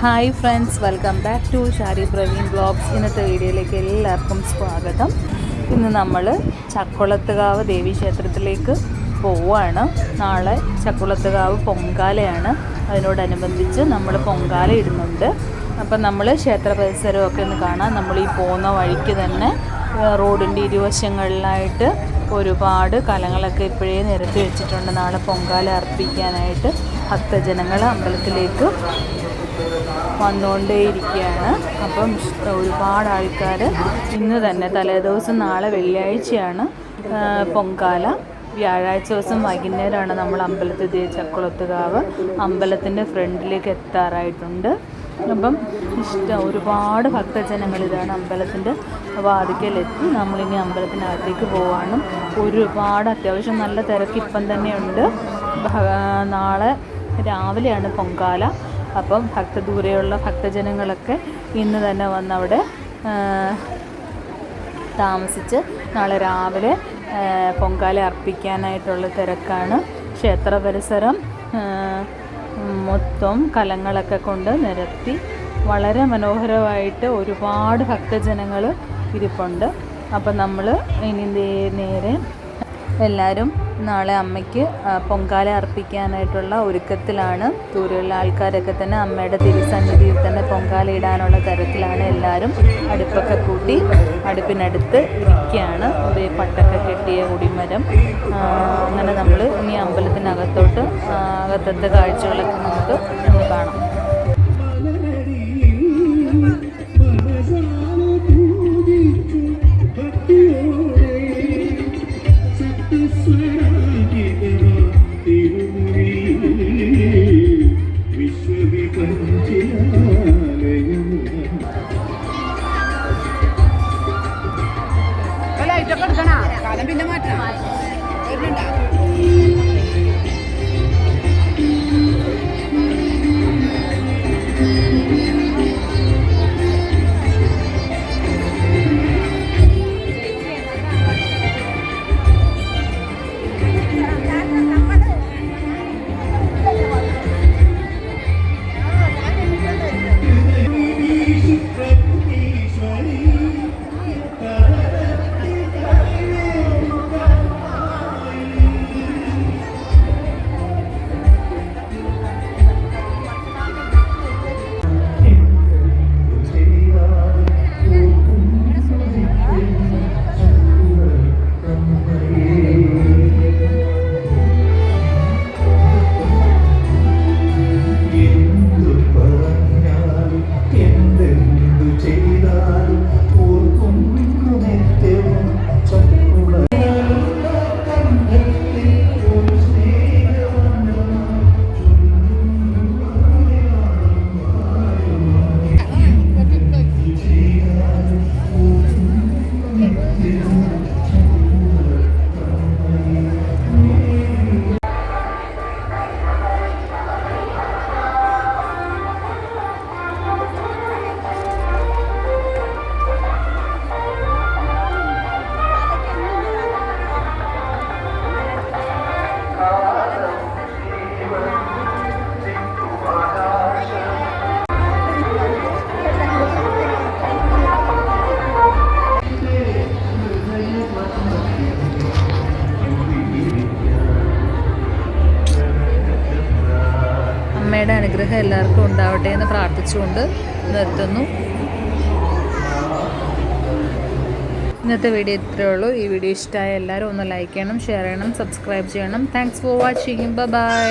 Hi friends, welcome back to Shari Praveen vlogs. ഇന്നത്തെ വീഡിയോയിലേക്ക് എല്ലാവർക്കും സ്വാഗതം. ഇന്ന് നമ്മൾ ചക്കുളത്തുകാവ് ദേവീക്ഷേത്രത്തിലേക്ക് പോവുകയാണ്. നാളെ ചക്കുളത്തുകാവ് പൊങ്കാലയാണ്. അതിനോടനുബന്ധിച്ച് നമ്മൾ പൊങ്കാല ഇടുന്നുണ്ട്. അപ്പം നമ്മൾ ക്ഷേത്ര പരിസരമൊക്കെ ഒന്ന് കാണാൻ നമ്മൾ ഈ പോകുന്ന വഴിക്ക് തന്നെ റോഡിൻ്റെ ഇരുവശങ്ങളിലായിട്ട് ഒരുപാട് കലങ്ങളൊക്കെ ഇപ്പോഴേ നിരത്തി വെച്ചിട്ടുണ്ട്. നാളെ പൊങ്കാല അർപ്പിക്കാനായിട്ട് ഭക്തജനങ്ങൾ അമ്പലത്തിലേക്ക് വന്നുകൊണ്ടേയിരിക്കുകയാണ്. അപ്പം ഒരുപാട് ആൾക്കാർ ഇന്ന് തന്നെ, തലേദിവസം നാളെ വെള്ളിയാഴ്ചയാണ് പൊങ്കാല, വ്യാഴാഴ്ച ദിവസം വൈകുന്നേരമാണ് നമ്മൾ അമ്പലത്തിൽ ചക്കുളത്തുകാവ് അമ്പലത്തിൻ്റെ ഫ്രണ്ടിലേക്ക് എത്താറായിട്ടുണ്ട്. അപ്പം ഒരുപാട് ഭക്തജനങ്ങൾ ഇതാണ് അമ്പലത്തിൻ്റെ വാതിക്കലെത്തി. നമ്മളിനി അമ്പലത്തിനകത്തേക്ക് പോവാണ്. ഒരുപാട് അത്യാവശ്യം നല്ല തിരക്ക് ഇപ്പം തന്നെയുണ്ട്. നാളെ രാവിലെയാണ് പൊങ്കാല. അപ്പം ദൂരെയുള്ള ഭക്തജനങ്ങളൊക്കെ ഇന്ന് തന്നെ വന്നവിടെ താമസിച്ച് നാളെ രാവിലെ പൊങ്കാല അർപ്പിക്കാനായിട്ടുള്ള തിരക്കാണ്. ക്ഷേത്ര പരിസരം മൊത്തം കലങ്ങളൊക്കെ കൊണ്ട് നിരത്തി വളരെ മനോഹരമായിട്ട് ഒരുപാട് ഭക്തജനങ്ങൾ ഇരിപ്പുണ്ട്. അപ്പം നമ്മൾ ഇനി നേരെ എല്ലാവരും നാളെ അമ്മയ്ക്ക് പൊങ്കാല അർപ്പിക്കാനായിട്ടുള്ള ഒരുക്കത്തിലാണ്. ദൂരെയുള്ള ആൾക്കാരൊക്കെ തന്നെ അമ്മയുടെ തിരുസന്നിധിയിൽ തന്നെ പൊങ്കാല ഇടാനുള്ള തിരക്കിലാണ്. എല്ലാവരും അടുപ്പൊക്കെ കൂട്ടി അടുപ്പിനടുത്ത് ഇരിക്കുകയാണ്. ഒരു പട്ടൊക്കെ കെട്ടിയ കൊടിമരം. അങ്ങനെ നമ്മൾ ഇനി അകത്തത്തെ കാഴ്ചകളൊക്കെ നമുക്ക് ഒന്ന് കാണാം. പിന്നെ മാറ്റണം. അമ്മയുടെ അനുഗ്രഹം എല്ലാവർക്കും ഉണ്ടാവട്ടെ എന്ന് പ്രാർത്ഥിച്ചുകൊണ്ട് നിർത്തുന്നു. ഇന്നത്തെ വീഡിയോ ഇത്രയേ ഉള്ളൂ. ഈ വീഡിയോ ഇഷ്ടമായ എല്ലാവരും ഒന്ന് ലൈക്ക് ചെയ്യണം, ഷെയർ ചെയ്യണം, സബ്സ്ക്രൈബ് ചെയ്യണം. Thanks for watching. ബൈ.